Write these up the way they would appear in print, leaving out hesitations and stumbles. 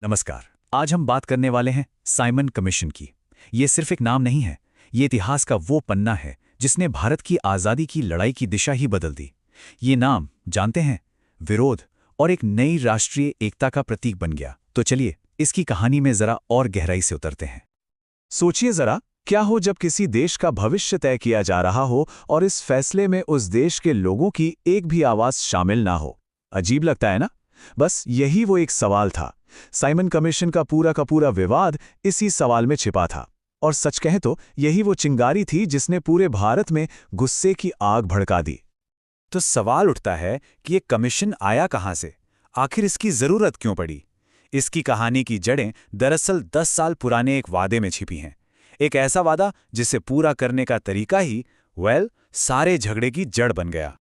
नमस्कार। आज हम बात करने वाले हैं साइमन कमीशन की। ये सिर्फ एक नाम नहीं है, ये इतिहास का वो पन्ना है जिसने भारत की आज़ादी की लड़ाई की दिशा ही बदल दी। ये नाम जानते हैं, विरोध और एक नई राष्ट्रीय एकता का प्रतीक बन गया। तो चलिए इसकी कहानी में जरा और गहराई से उतरते हैं। सोचिए जरा, क्या हो जब किसी देश का भविष्य तय किया जा रहा हो और इस फैसले में उस देश के लोगों की एक भी आवाज शामिल ना हो। अजीब लगता है ना? बस यही वो एक सवाल था। साइमन कमीशन का पूरा विवाद इसी सवाल में छिपा था। और सच कहें तो यही वो चिंगारी थी जिसने पूरे भारत में गुस्से की आग भड़का दी। तो सवाल उठता है कि ये कमीशन आया कहां से? आखिर इसकी जरूरत क्यों पड़ी? इसकी कहानी की जड़ें दरअसल 10 साल पुराने एक वादे में छिपी हैं। एक ऐसा वादा जिसे पूरा करने का तरीका ही सारे झगड़े की जड़ बन गया।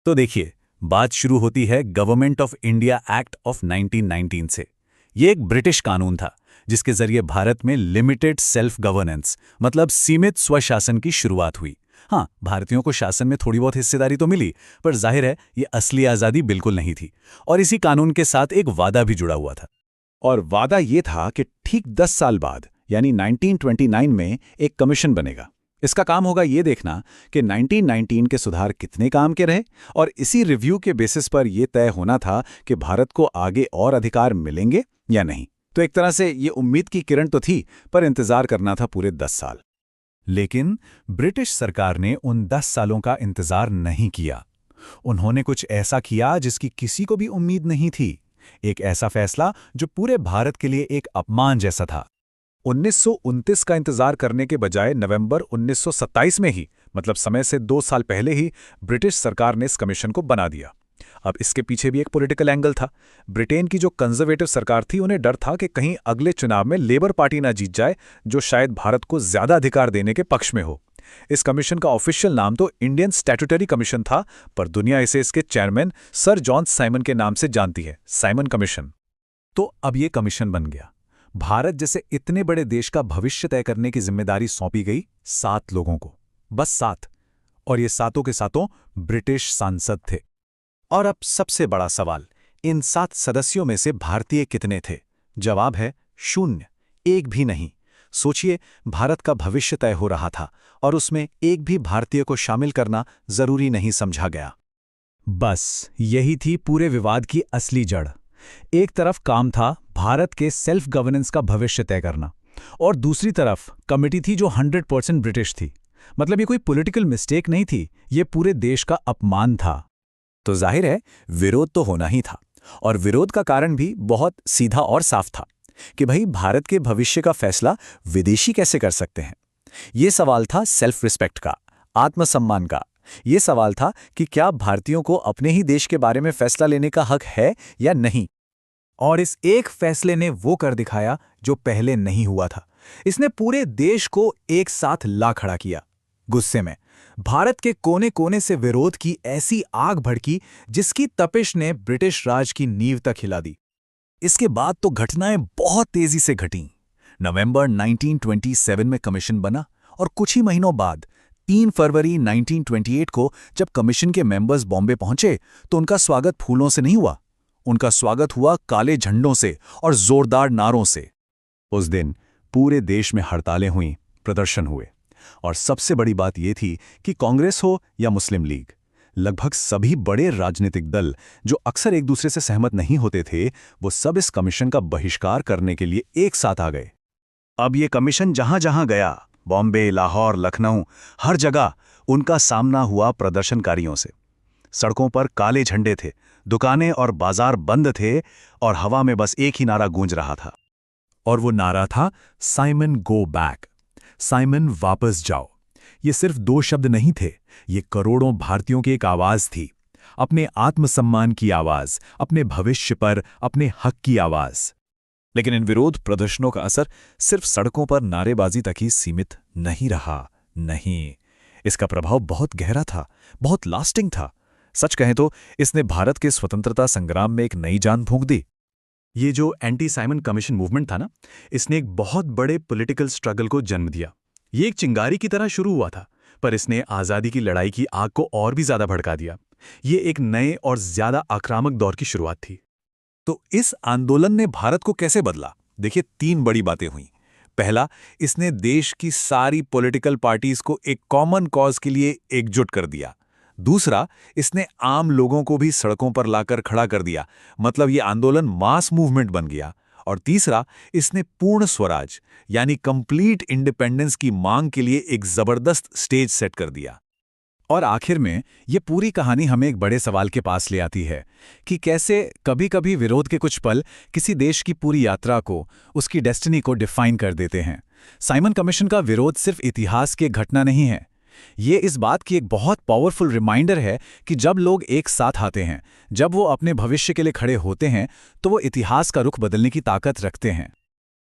तो देखिए, बात शुरू होती है government of India act of 1919 से। ये एक ब्रिटिश कानून था जिसके जरिए भारत में लिमिटेड सेल्फ गवर्नेंस मतलब सीमित स्वशासन की शुरुआत हुई। हाँ, भारतीयों को शासन में थोड़ी बहुत हिस्सेदारी तो मिली, पर जाहिर है ये असली आज़ादी बिल्कुल नहीं थी। और इसी कानून के साथ एक वादा भी जुड़ा हुआ था। और वादा ये था कि ठीक 10 साल बाद यानी 1929 में एक कमीशन बनेगा। इसका काम होगा ये देखना कि 1919 के सुधार कितने काम के रहे, और इसी रिव्यू के बेसिस पर यह तय होना था कि भारत को आगे और अधिकार मिलेंगे या नहीं। तो एक तरह से ये उम्मीद की किरण तो थी, पर इंतजार करना था पूरे 10 साल। लेकिन ब्रिटिश सरकार ने उन 10 सालों का इंतजार नहीं किया। उन्होंने कुछ ऐसा किया जिसकी किसी को भी उम्मीद नहीं थी। एक ऐसा फैसला जो पूरे भारत के लिए एक अपमान जैसा था। 1929 का इंतजार करने के बजाय नवंबर 1927 में ही, मतलब समय से 2 साल पहले ही, ब्रिटिश सरकार ने इस कमीशन को बना दिया। अब इसके पीछे भी एक पॉलिटिकल एंगल था। ब्रिटेन की जो कंजर्वेटिव सरकार थी, उन्हें डर था कि कहीं अगले चुनाव में लेबर पार्टी ना जीत जाए, जो शायद भारत को ज्यादा अधिकार देने के पक्ष में हो। इस कमीशन का ऑफिशियल नाम तो इंडियन स्टैट्यूटरी कमीशन था, पर दुनिया इसे इसके चेयरमैन सर जॉन साइमन के नाम से जानती है, साइमन कमीशन। तो अब ये कमीशन बन गया। भारत जैसे इतने बड़े देश का भविष्य तय करने की जिम्मेदारी सौंपी गई 7 लोगों को, बस 7। और ये सातों के सातों ब्रिटिश सांसद थे। और अब सबसे बड़ा सवाल, इन 7 सदस्यों में से भारतीय कितने थे? जवाब है 0, एक भी नहीं। सोचिए, भारत का भविष्य तय हो रहा था और उसमें एक भी भारतीय को शामिल करना जरूरी नहीं समझा गया। बस यही थी पूरे विवाद की असली जड़। एक तरफ काम था भारत के सेल्फ गवर्नेंस का भविष्य तय करना, और दूसरी तरफ कमेटी थी जो 100% ब्रिटिश थी। मतलब ये कोई पॉलिटिकल मिस्टेक नहीं थी, ये पूरे देश का अपमान था। तो जाहिर है विरोध तो होना ही था, और विरोध का कारण भी बहुत सीधा और साफ था कि भाई, भारत के भविष्य का फैसला विदेशी कैसे कर सकते हैं। ये सवाल था सेल्फ रिस्पेक्ट का, आत्मसम्मान का। ये सवाल था कि क्या भारतीयों को अपने ही देश के बारे में फैसला लेने का हक है या नहीं। और इस एक फैसले ने वो कर दिखाया जो पहले नहीं हुआ था। इसने पूरे देश को एक साथ ला खड़ा किया। गुस्से में भारत के कोने कोने से विरोध की ऐसी आग भड़की जिसकी तपिश ने ब्रिटिश राज की नींव तक हिला दी। इसके बाद तो घटनाएं बहुत तेजी से घटीं। नवंबर 1927 में कमीशन बना, और कुछ ही महीनों बाद 3 फरवरी 1928 को जब कमीशन के मेंबर्स बॉम्बे पहुंचे, तो उनका स्वागत फूलों से नहीं हुआ। उनका स्वागत हुआ काले झंडों से और जोरदार नारों से। उस दिन पूरे देश में हड़तालें हुईं, प्रदर्शन हुए, और सबसे बड़ी बात यह थी कि कांग्रेस हो या मुस्लिम लीग, लगभग सभी बड़े राजनीतिक दल जो अक्सर एक दूसरे से सहमत नहीं होते थे, वो सब इस कमीशन का बहिष्कार करने के लिए एक साथ आ गए। अब ये कमीशन जहां जहां गया, बॉम्बे, लाहौर, लखनऊ, हर जगह उनका सामना हुआ प्रदर्शनकारियों से। सड़कों पर काले झंडे थे, दुकानें और बाजार बंद थे, और हवा में बस एक ही नारा गूंज रहा था। और वो नारा था, साइमन गो बैक, साइमन वापस जाओ। ये सिर्फ 2 शब्द नहीं थे, ये करोड़ों भारतीयों की एक आवाज थी। अपने आत्मसम्मान की आवाज, अपने भविष्य पर अपने हक की आवाज। लेकिन इन विरोध प्रदर्शनों का असर सिर्फ सड़कों पर नारेबाजी तक ही सीमित नहीं रहा। नहीं, इसका प्रभाव बहुत गहरा था, बहुत लास्टिंग था। सच कहें तो इसने भारत के स्वतंत्रता संग्राम में एक नई जान फूंक दी। ये जो एंटी साइमन कमीशन मूवमेंट था ना, इसने एक बहुत बड़े पॉलिटिकल स्ट्रगल को जन्म दिया। ये एक चिंगारी की तरह शुरू हुआ था, पर इसने आज़ादी की लड़ाई की आग को और भी ज्यादा भड़का दिया। ये एक नए और ज्यादा आक्रामक दौर की शुरुआत थी। तो इस आंदोलन ने भारत को कैसे बदला? देखिए, 3 बड़ी बातें हुई। पहला, इसने देश की सारी पॉलिटिकल पार्टीज को एक कॉमन कॉज के लिए एकजुट कर दिया। दूसरा, इसने आम लोगों को भी सड़कों पर लाकर खड़ा कर दिया, मतलब ये आंदोलन मास मूवमेंट बन गया। और तीसरा, इसने पूर्ण स्वराज यानी कंप्लीट इंडिपेंडेंस की मांग के लिए एक जबरदस्त स्टेज सेट कर दिया। और आखिर में ये पूरी कहानी हमें एक बड़े सवाल के पास ले आती है कि कैसे कभी-कभी विरोध के कुछ पल किसी देश की पूरी यात्रा को, उसकी डेस्टिनी को डिफाइन कर देते हैं। साइमन कमीशन का विरोध सिर्फ इतिहास की एक घटना नहीं है। ये इस बात की एक बहुत पावरफुल रिमाइंडर है कि जब लोग एक साथ आते हैं, जब वो अपने भविष्य के लिए खड़े होते हैं, तो वो इतिहास का रुख बदलने की ताकत रखते हैं।